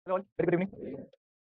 Hello all, very good evening.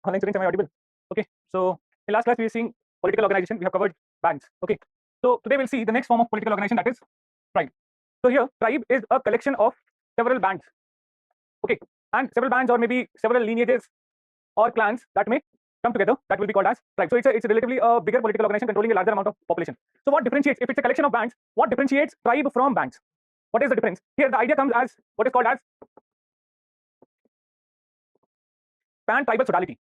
Online students, am I audible? Okay, so in last class we were seeing political organization, we have covered bands. Okay, so today we'll see the next form of political organization, that is tribe. So here, tribe is a collection of several bands. Okay, and several bands or maybe several lineages or clans that may come together, that will be called as tribe. So it's a relatively bigger political organization controlling a larger amount of population. So what differentiates, if it's a collection of bands, what differentiates tribe from bands? What is the difference? Here the idea comes as what is called as pan tribal sodality.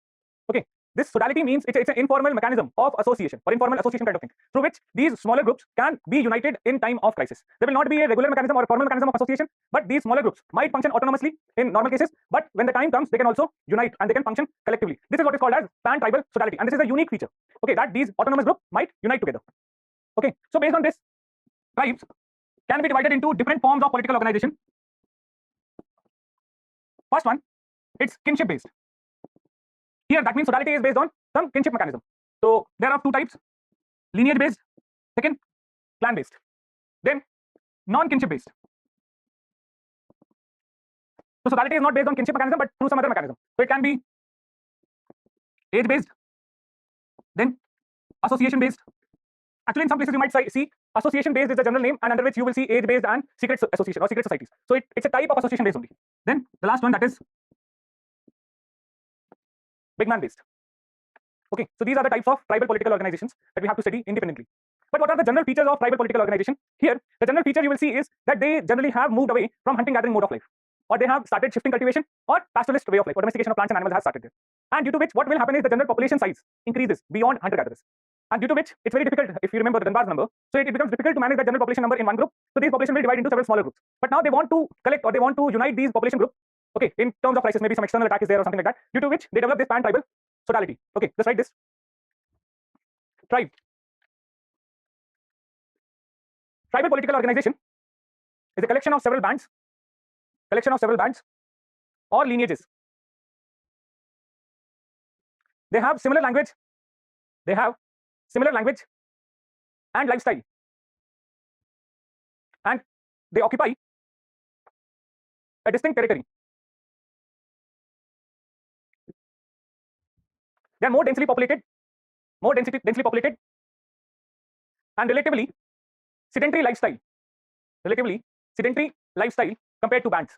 Okay, this sodality means it's an informal mechanism of association or informal association kind of thing, through which these smaller groups can be united in time of crisis. There will not be a regular mechanism or a formal mechanism of association, but these smaller groups might function autonomously in normal cases, but when the time comes, they can also unite and they can function collectively. This is what is called as pan tribal sodality, and this is a unique feature. Okay, that these autonomous groups might unite together. Okay, so based on this, tribes can be divided into different forms of political organization. First one, it's kinship based. Here that means sodality is based on some kinship mechanism. So there are two types: lineage based, second clan based, then non-kinship based. So sodality is not based on kinship mechanism but through some other mechanism. So it can be age based, then association based. Actually in some places you might see association based is the general name, and under which you will see age based and secret association or secret societies. So it's a type of association based only. Then the last one, that is big man based. Okay, so these are the types of tribal political organizations that we have to study independently. But what are the general features of tribal political organization? Here the general feature you will see is that they generally have moved away from hunting gathering mode of life, or they have started shifting cultivation or pastoralist way of life, or domestication of plants and animals has started there, and due to which what will happen is the general population size increases beyond hunter gatherers, and due to which it's very difficult, if you remember the Dunbar's number, so it becomes difficult to manage the general population number in one group. So these population will divide into several smaller groups, but now they want to collect or they want to unite these population groups, okay, in terms of crisis, maybe some external attack is there or something like that, due to which they develop this pan tribal sodality. Okay, just write this: tribe. Tribal political organization is a collection of several bands or lineages. They have similar language and lifestyle, and they occupy a distinct territory. They are more densely populated and relatively sedentary lifestyle compared to bands.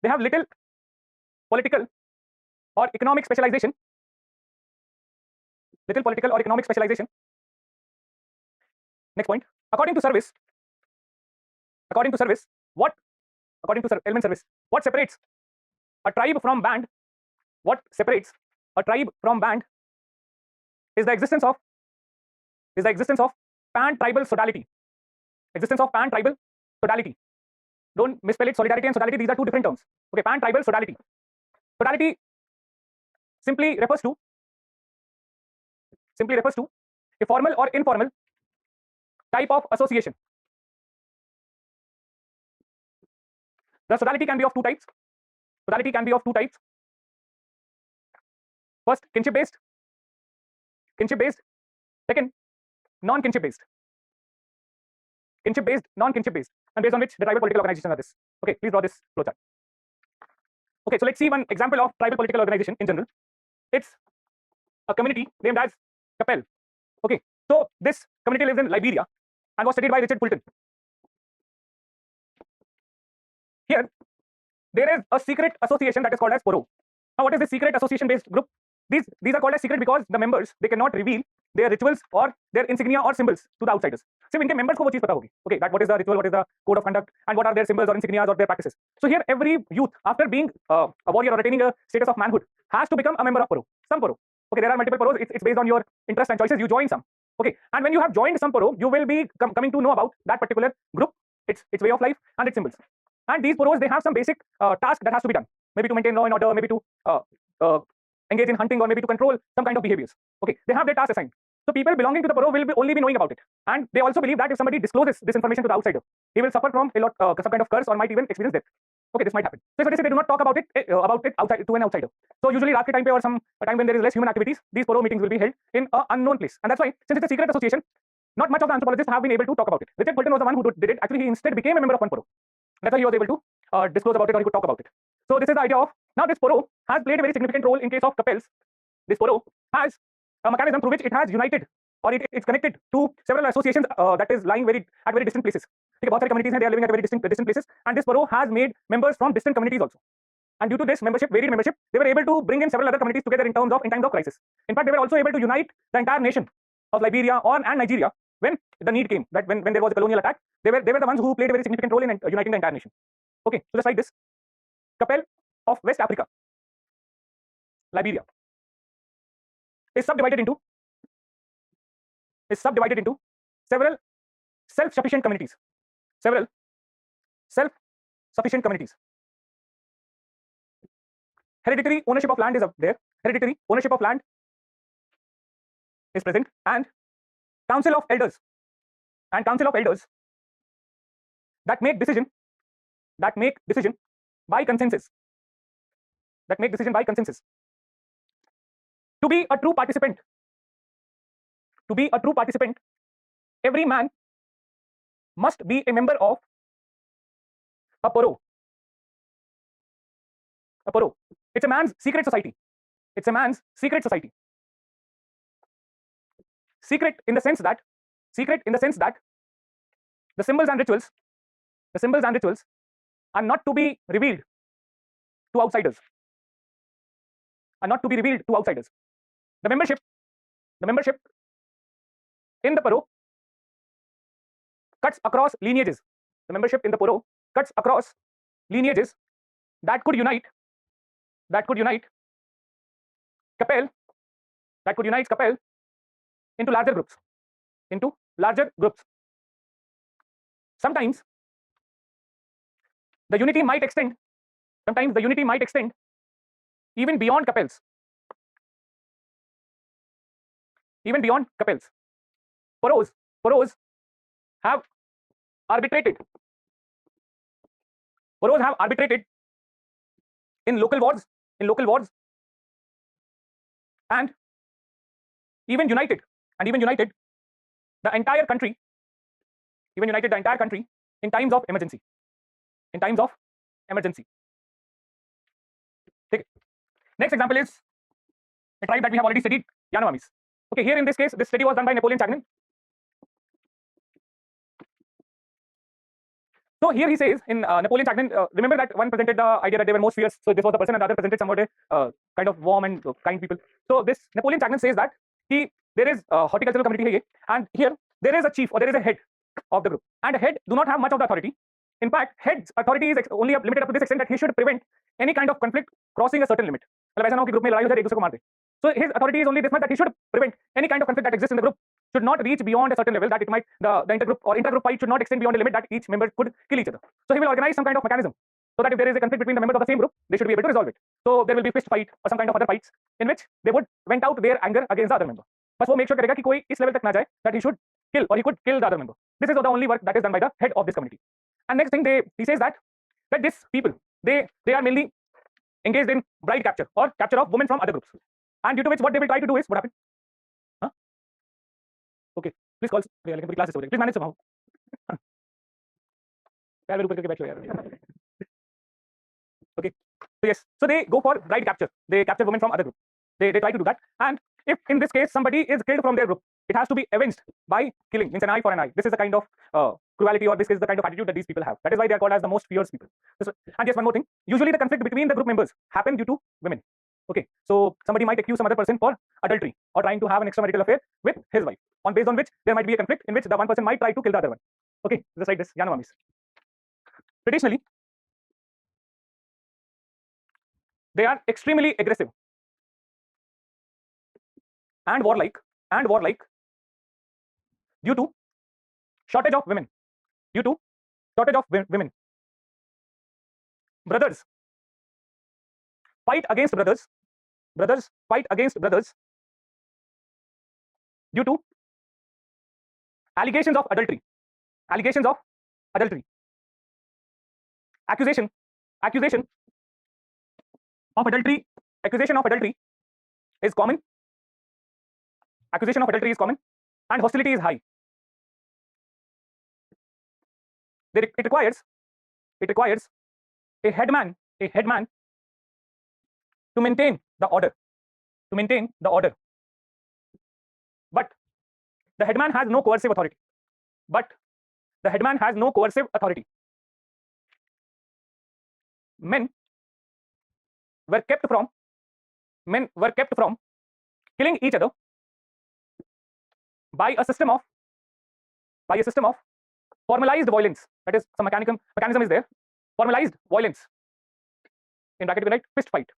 They have little political or economic specialization. Next point, according to element service, what separates a tribe from band? Is the existence of pan tribal sodality. Don't misspell it. Solidarity and sodality, these are two different terms. Okay, pan tribal sodality. Sodality simply refers to a formal or informal type of association. The sodality can be of two types. First, kinship based. Second, non-kinship based. And based on which the tribal political organizations are this. Okay, please draw this flowchart. Okay, so let's see one example of tribal political organization in general. It's a community named as Capel. Okay, so this community lives in Liberia and was studied by Richard Fulton. Here there is a secret association that is called as Poro. Now what is this secret association based group? These are called as secret because the members, they cannot reveal their rituals or their insignia or symbols to the outsiders. So इनके members को वो चीज पता होगी. Okay, that what is the ritual, what is the code of conduct, and what are their symbols or insignias or their practices. So here every youth, after being a warrior or attaining a status of manhood, has to become a member of Poro. Some Poro. Okay, there are multiple Poros. It's based on your interest and choices. You join some. Okay, and when you have joined some Poro, you will be coming to know about that particular group, its way of life and its symbols. And these Poros, they have some basic task that has to be done. Maybe to maintain law and order, maybe to engage in hunting, or maybe to control some kind of behaviors. Okay, they have their tasks assigned. So people belonging to the Poro will only be knowing about it, and they also believe that if somebody discloses this information to the outsider, he will suffer from some kind of curse or might even experience death. Okay, this might happen. So they say they do not talk about it outside to an outsider. So usually raat ke time pe or some time when there is less human activities, these Poro meetings will be held in an unknown place, and that's why, since it's a secret association, not much of the anthropologists have been able to talk about it. Richard Fulton was the one who did it. Actually, he instead became a member of one Poro. That's why he was able to disclose about it, or he could talk about it. So this is the idea of, now this poro has played a very significant role in case of couples. This poro has a mechanism through which it has united, or it's connected to several associations that is lying at very distant places. Okay, बहुत सारी communities हैं, they are living at very distant places, and this poro has made members from distant communities also. And due to this varied membership, they were able to bring in several other communities together in times of crisis. In fact, they were also able to unite the entire nation of Liberia and Nigeria when the need came. That when there was a colonial attack, they were the ones who played a very significant role in uniting the entire nation. Okay, so just like this, Capel of West Africa, Liberia, is subdivided into several self-sufficient communities. Hereditary ownership of land is up there. Hereditary ownership of land is present, and council of elders that make decision by consensus. To be a true participant, every man must be a member of a poro. It's a man's secret society. Secret in the sense that the symbols and rituals are not to be revealed to outsiders. The membership in the poro cuts across lineages. That could unite Capel into larger groups. Sometimes the unity might extend even beyond Capels. Poros have arbitrated in local wars, and even united the entire country in times of emergency. Okay. Next example is a tribe that we have already studied, Yanomamis. Okay, here in this case, this study was done by Napoleon Chagnon. So here he says in Napoleon Chagnon, remember that one presented the idea that they were most fierce. So this was the person, and the other presented somewhat kind of warm and kind people. So this Napoleon Chagnon says that there is a horticultural community here, and here there is a chief or there is a head of the group, and a head do not have much of the authority. In fact, head's authority is only limited up to this extent that he should prevent any kind of conflict crossing a certain limit. मतलब ऐसा ना हो कि group में लड़ाई हो जाए एक दूसरे को मार दे. So his authority is only this much, that he should prevent any kind of conflict that exists in the group should not reach beyond a certain level, that it might the intergroup or intergroup fight should not extend beyond a limit that each member could kill each other. So he will organize some kind of mechanism so that if there is a conflict between the members of the same group, they should be able to resolve it. So there will be fist fight or some kind of other fights in which they would vent out their anger against the other member. बस वो make sure करेगा कि कोई इस level तक ना जाए that he should kill or he could kill the other member. This is the only work that is done by the head of this community. And next thing he says that these people they are mainly engaged in bride capture or capture of women from other groups, and due to which what they will try to do is what happened? Huh? Okay, please call. लेकिन पूरी class is over. Please manage somehow. पैर मेरे ऊपर करके बैठ लो यार. Okay, so yes, so they go for bride capture. They capture women from other group. They try to do that, and if in this case somebody is killed from their group, it has to be avenged by killing, means an eye for an eye. This is the kind of cruelty, or this is the kind of attitude that these people have. That is why they are called as the most fierce people. And just one more thing, usually the conflict between the group members happen due to women. Okay, so somebody might accuse some other person for adultery or trying to have an extramarital affair with his wife, based on which there might be a conflict in which the one person might try to kill the other one. Okay, just like this, Yanomamis. Traditionally, they are extremely aggressive and warlike due to shortage of women. Brothers fight against brothers. Due to allegations of adultery. Accusation of adultery is common. And hostility is high. It requires it requires a headman to maintain the order, but the headman has no coercive authority. Men were kept from killing each other by a system of formalized violence. That is, some mechanism is there. Formalized violence. In bracket you can write fist fight.